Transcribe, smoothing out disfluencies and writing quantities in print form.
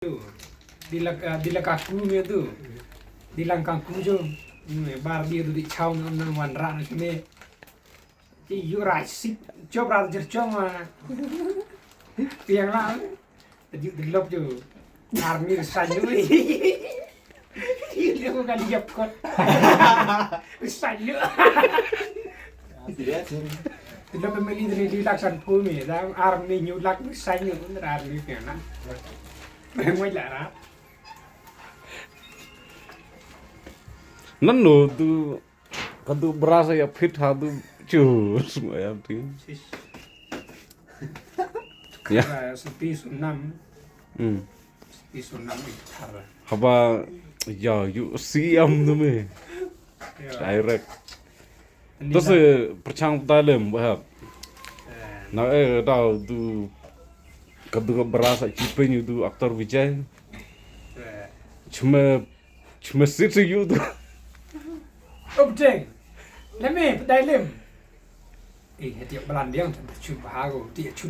di la kakunya tu di langkangku jo bar dia tu di chau nan wan ra na chme ti yu ra sit cho bra jer cho ma piang la di lop jo army sa ju dia ko kan yap kot sa ju di lop meli di laksan pu mi da army nyu lak sa ju army piang na mai la ra Nano tu kadu berasa ya fit hadu cus ya tu. Ya. Sepi sunam. Sepi sunam itar. Haba ya you siam tu me. Direct. Terus percang dalam bahap. Nah tahu tu kadu berasa cipenya tu aktor Bijay. Cuma situ you tu. Objeng. Lemme, dai lem. Tiap belan dia chu bahago, tiap chu